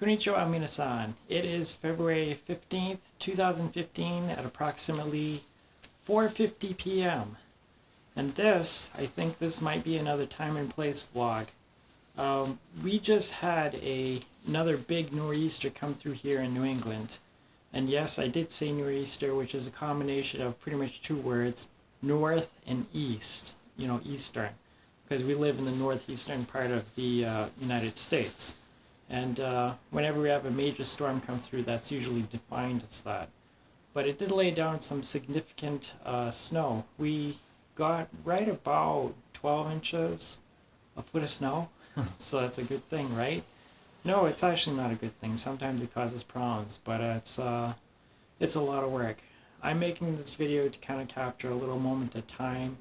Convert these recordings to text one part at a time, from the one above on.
Konnichiwa minasan. It is February 15th, 2015 at approximately 4:50 p.m. And I think this might be another time and place vlog. We just had another big nor'easter come through here in New England. And yes, I did say nor'easter, which is a combination of pretty much two words, north and east, eastern, because we live in the northeastern part of the United States. And whenever we have a major storm come through, that's usually defined as that. But it did lay down some significant snow. We got right about 12 inches, a foot of snow. So that's a good thing, right? No, it's actually not a good thing. Sometimes it causes problems, but it's a lot of work. I'm making this video to kind of capture a little moment of time,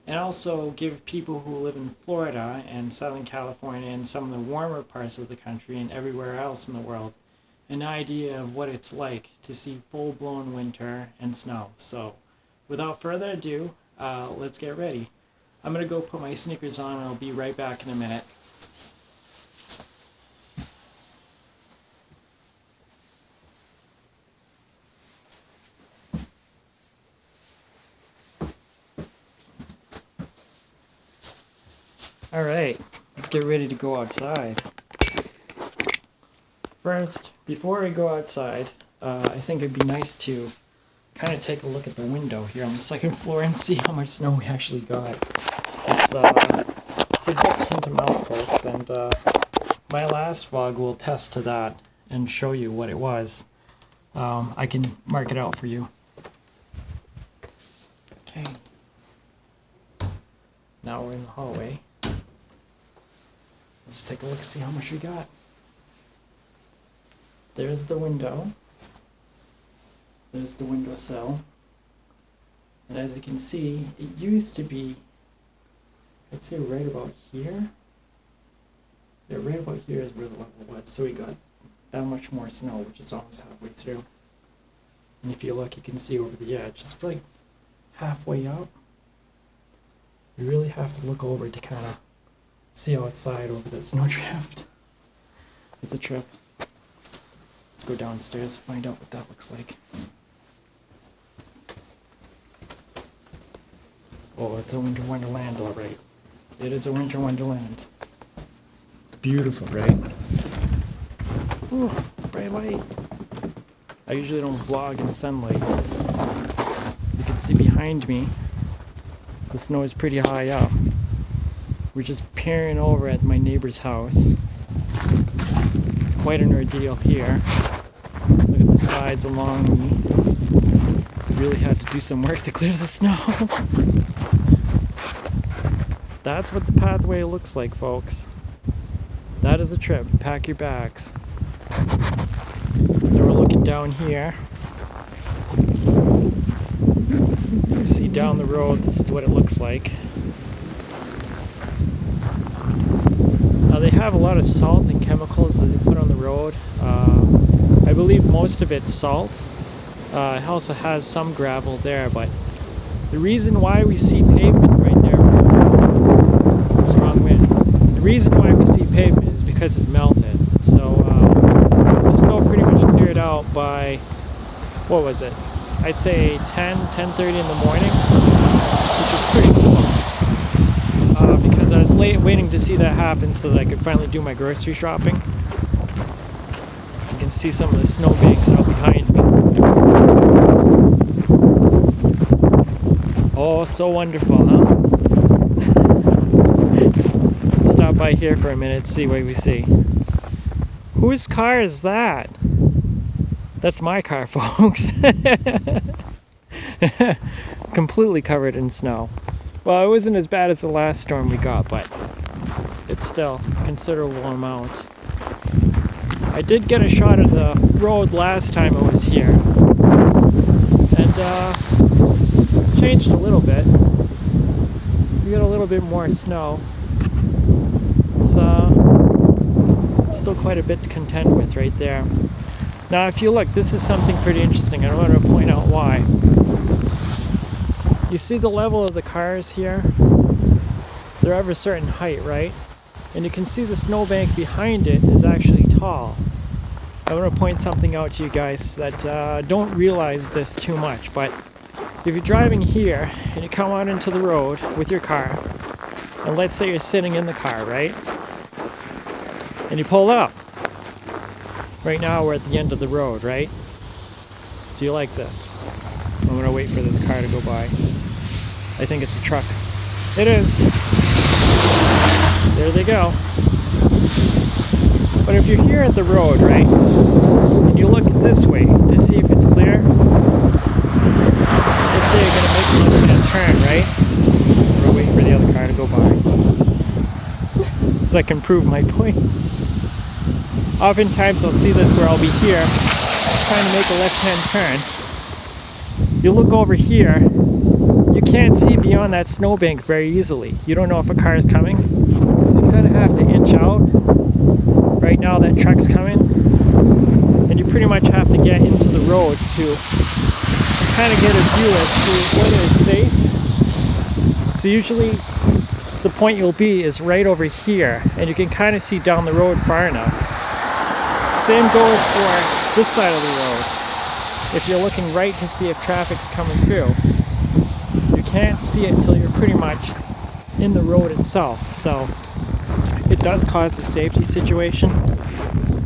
and also give people who live in Florida and Southern California and some of the warmer parts of the country and everywhere else in the world an idea of what it's like to see full-blown winter and snow. So without further ado, let's get ready. I'm going to go put my sneakers on and I'll be right back in a minute. Alright, let's get ready to go outside. First, before I go outside, I think it'd be nice to kind of take a look at the window here on the second floor and see how much snow we actually got. It's a significant amount, folks, and my last vlog will attest to that and show you what it was. I can mark it out for you. Okay. Now we're in the hallway. Let's take a look and see how much we got. There's the window. There's the windowsill. And as you can see, it used to be, I'd say right about here. Yeah, right about here is where the level was. So we got that much more snow, which is almost halfway through. And if you look, you can see over the edge, it's like halfway up. You really have to look over to kind of see outside over the snowdrift. It's a trip. Let's go downstairs and find out what that looks like. Oh, it's a winter wonderland, alright. It is a winter wonderland. Beautiful, right? Ooh, bright light. I usually don't vlog in sunlight. You can see behind me, the snow is pretty high up. We're just peering over at my neighbor's house. Quite an ordeal here. Look at the sides along me. Really had to do some work to clear the snow. That's what the pathway looks like, folks. That is a trip. Pack your bags. Now we're looking down here. You can see down the road, this is what it looks like. They have a lot of salt and chemicals that they put on the road. I believe most of it's salt. It also has some gravel there, but the reason why we see pavement right there was strong wind. The reason why we see pavement is because it melted. So the snow pretty much cleared out by, what was it? I'd say 10:30 in the morning, which is pretty cool. Because I was waiting to see that happen so that I could finally do my grocery shopping. You can see some of the snowbanks out behind me. Oh, so wonderful, huh? Let's stop by here for a minute, see what we see. Whose car is that? That's my car, folks. It's completely covered in snow. Well, it wasn't as bad as the last storm we got, but it's still a considerable amount. I did get a shot of the road last time I was here, and it's changed a little bit. We got a little bit more snow. It's still quite a bit to contend with right there. Now, if you look, this is something pretty interesting. I want to point out why. You see the level of the cars here? They're of a certain height, right? And you can see the snowbank behind it is actually tall. I want to point something out to you guys that don't realize this too much, but if you're driving here and you come out into the road with your car, and let's say you're sitting in the car, right? And you pull up. Right now we're at the end of the road, right? Do you like this? I'm going to wait for this car to go by. I think it's a truck. It is. There they go. But if you're here at the road, right, and you look this way to see if it's clear, let's say you're going to make a left-hand turn, right? I'm going to wait for the other car to go by so I can prove my point. Oftentimes I'll see this where I'll be here trying to make a left-hand turn. You look over here, you can't see beyond that snowbank very easily. You don't know if a car is coming, so you kind of have to inch out. Right now that truck's coming, and you pretty much have to get into the road to kind of get a view as to whether it's safe. So usually the point you'll be is right over here, and you can kind of see down the road far enough. Same goes for this side of the road. If you're looking right to see if traffic's coming through, you can't see it until you're pretty much in the road itself. So it does cause a safety situation.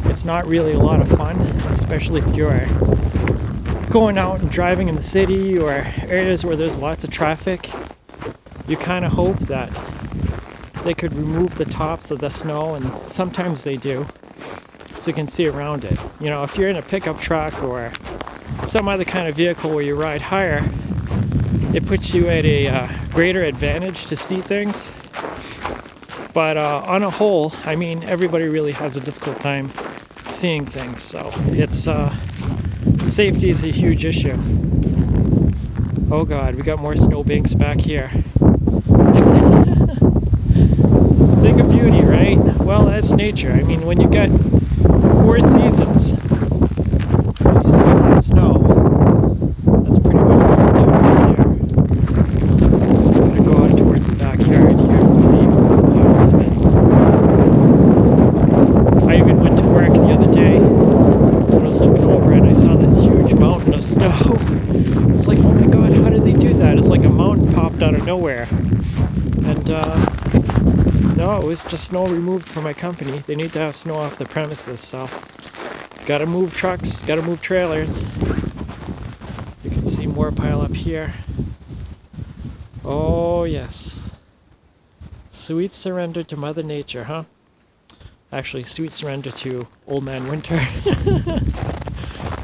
It's not really a lot of fun, especially if you're going out and driving in the city or areas where there's lots of traffic. You kind of hope that they could remove the tops of the snow, and sometimes they do, so you can see around it. You know, if you're in a pickup truck or some other kind of vehicle where you ride higher, it puts you at a greater advantage to see things. But on a whole, I mean, everybody really has a difficult time seeing things, so it's safety is a huge issue. Oh God, we got more snowbanks back here. Think of beauty, right? Well, that's nature. I mean, when you get 4 seasons, and you see a lot of snow, that's pretty much what you're doing right there. I'm gonna go out towards the backyard here and see piles of it. I even went to work the other day and I was looking over and I saw this huge mountain of snow. It's like, oh my God, how did they do that? It's like a mountain popped out of nowhere. And no, it was just snow removed from my company. They need to have snow off the premises, so gotta move trucks, gotta move trailers. You can see more pile up here. Oh yes. Sweet surrender to Mother Nature, huh? Actually, sweet surrender to Old Man Winter.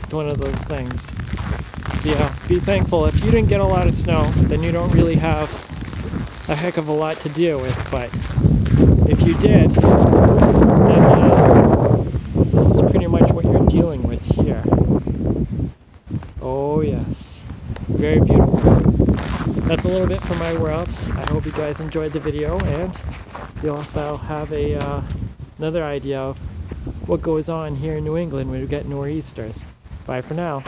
It's one of those things. So yeah, be thankful. If you didn't get a lot of snow, then you don't really have a heck of a lot to deal with, but if you did, then this is pretty much what you're dealing with here. Oh yes, very beautiful. That's a little bit from my world. I hope you guys enjoyed the video, and you also have another idea of what goes on here in New England when we get nor'easters. Bye for now.